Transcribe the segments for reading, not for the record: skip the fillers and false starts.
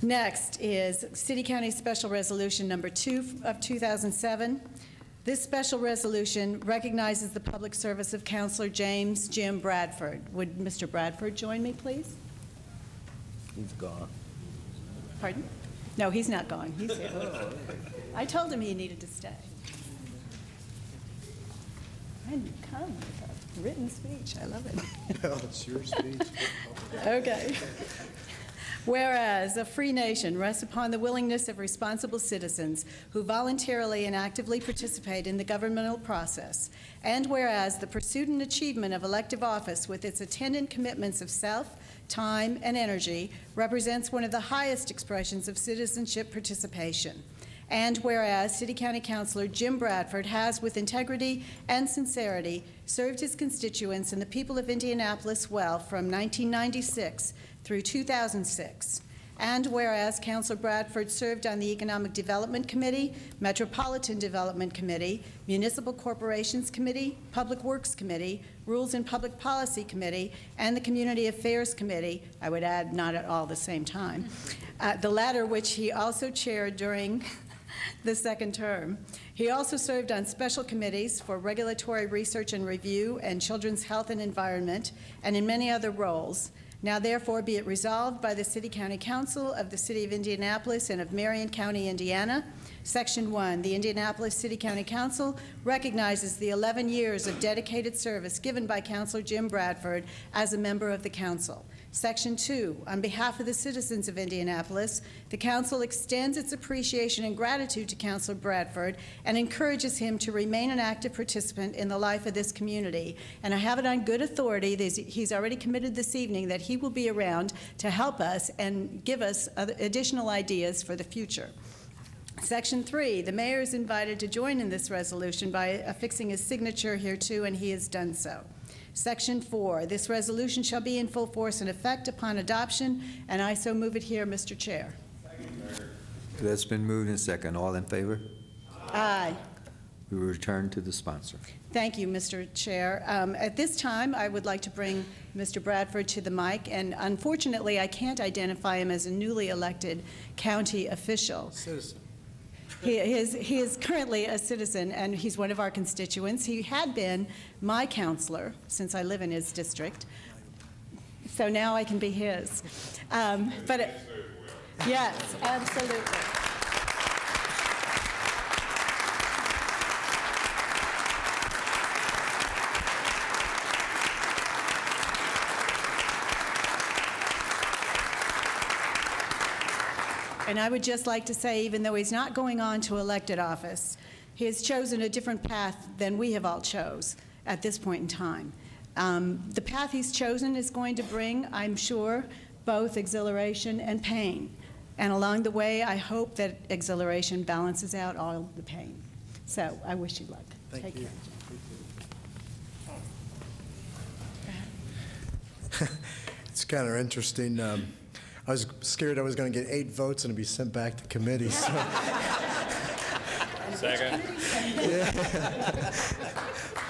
Next is City County Special Resolution number 2 of 2007. This special resolution recognizes the public service of Councilor James Jim Bradford. Would Mr. Bradford join me, please? He's gone. Pardon? No, he's not gone. He's here. I told him he needed to stay. And come with a written speech. I love it. Well, it's your speech. Okay. Whereas a free nation rests upon the willingness of responsible citizens who voluntarily and actively participate in the governmental process, and whereas the pursuit and achievement of elective office with its attendant commitments of self, time, and energy represents one of the highest expressions of citizenship participation. And whereas City County Councilor Jim Bradford has, with integrity and sincerity, served his constituents and the people of Indianapolis well from 1996 through 2006. And whereas Councilor Bradford served on the Economic Development Committee, Metropolitan Development Committee, Municipal Corporations Committee, Public Works Committee, Rules and Public Policy Committee, and the Community Affairs Committee, I would add not at all the same time, the latter which he also chaired during the second term. He also served on special committees for regulatory research and review and children's health and environment, and in many other roles. Now therefore be it resolved by the City County Council of the City of Indianapolis and of Marion County, Indiana. Section 1, the Indianapolis City County Council recognizes the 11 years of dedicated service given by Councilor Jim Bradford as a member of the Council. Section 2, on behalf of the citizens of Indianapolis, the Council extends its appreciation and gratitude to Councilor Bradford and encourages him to remain an active participant in the life of this community. And I have it on good authority, he's already committed this evening that he will be around to help us and give us additional ideas for the future. Section 3, the mayor is invited to join in this resolution by affixing his signature here too, and he has done so. Section 4, this resolution shall be in full force and effect upon adoption, and I so move it here, Mr. Chair. That's been moved and second. All in favor? Aye. We will return to the sponsor. Thank you, Mr. Chair. At this time, I would like to bring Mr. Bradford to the mic, and unfortunately, I can't identify him as a newly elected county official. Citizen. He is currently a citizen, and he's one of our constituents. He had been my counselor since I live in his district, so now I can be his. Yes, absolutely. And I would just like to say, even though he's not going on to elected office, he has chosen a different path than we have all chose at this point in time. The path he's chosen is going to bring, I'm sure, both exhilaration and pain. And along the way, I hope that exhilaration balances out all the pain. So I wish you luck. Thank you. Care. It's kind of interesting. I was scared I was going to get 8 votes and it'd be sent back to committee. So. Second. Yeah.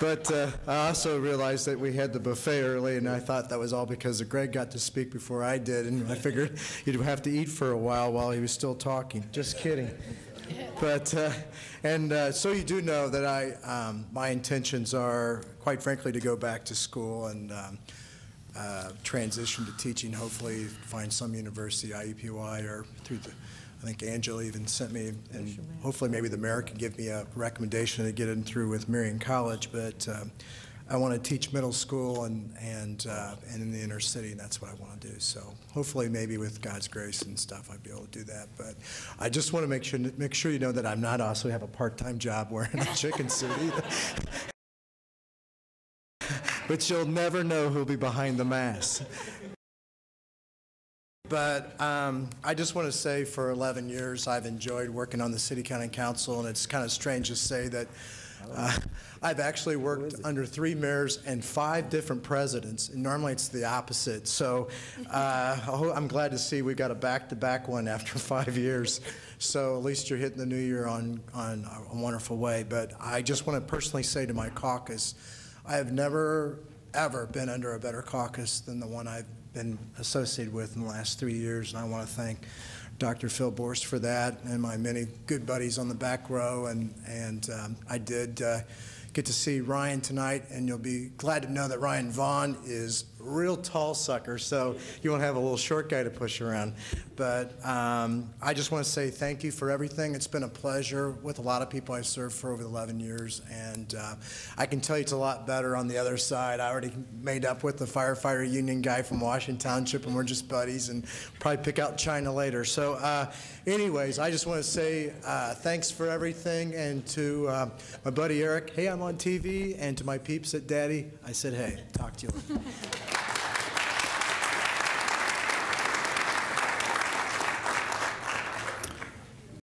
But I also realized that we had the buffet early, and I thought that was all because Greg got to speak before I did, and I figured he'd have to eat for a while he was still talking. Just kidding. But so you do know that my intentions are, quite frankly, to go back to school and transition to teaching, hopefully find some university, IUPUI, or through the, I think Angela even sent me, and hopefully maybe the mayor can give me a recommendation to get in through with Marion College, but I want to teach middle school and in the inner city, and that's what I want to do. So hopefully maybe with God's grace and stuff I'd be able to do that. But I just want to make sure you know that I'm not also have a part-time job wearing a chicken suit either. But you'll never know who'll be behind the mask. But I just want to say for 11 years I've enjoyed working on the City County Council, and it's kind of strange to say that I've actually worked under 3 mayors and 5 different presidents, and normally it's the opposite. So I'm glad to see we got a back-to-back one after 5 years. So at least you're hitting the new year on a wonderful way. But I just want to personally say to my caucus, I have never, ever been under a better caucus than the one I've been associated with in the last 3 years, and I want to thank Dr. Phil Borst for that, and my many good buddies on the back row. And I did get to see Ryan tonight, and you'll be glad to know that Ryan Vaughn is a real tall sucker, so you won't have a little short guy to push around. But I just want to say thank you for everything. It's been a pleasure with a lot of people I've served for over 11 years, and I can tell you it's a lot better on the other side. I already made up with the firefighter union guy from Washington Township, and we're just buddies, and probably pick out China later. So anyways, I just want to say thanks for everything, and to my buddy Eric, hey, I'm on TV, and to my peeps at Daddy, I said, hey, talk to you later.